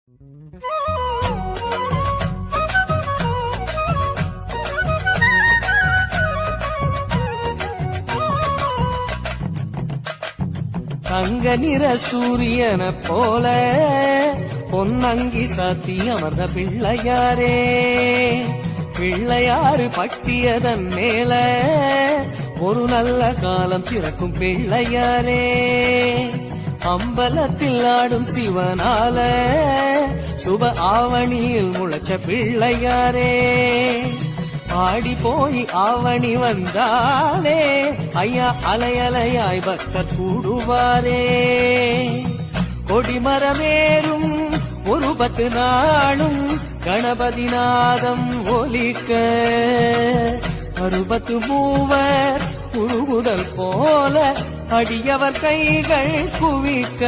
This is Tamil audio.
தங்க நிற சூரியன போல பொன்னங்கி சாத்தி அமர்ந்த பிள்ளையாரே, பிள்ளையாறு பட்டியதன் மேல ஒரு நல்ல காலம் திறக்கும் பிள்ளையாரே, அம்பலத்தில் ஆடும் சிவனால சுப ஆவணியில் முளைச்ச பிள்ளையாரே, ஆடி போய் ஆவணி வந்தாலே ஐயா அலையலையாய் பக்தர் கூடுவாரே, கொடிமரமேறும் ஒரு 10 நாளும் கணபதி நாதம் ஒலிக்க, 60 மூவர் உருகுதல் போல அடியவர் கைகள் குவிக்க.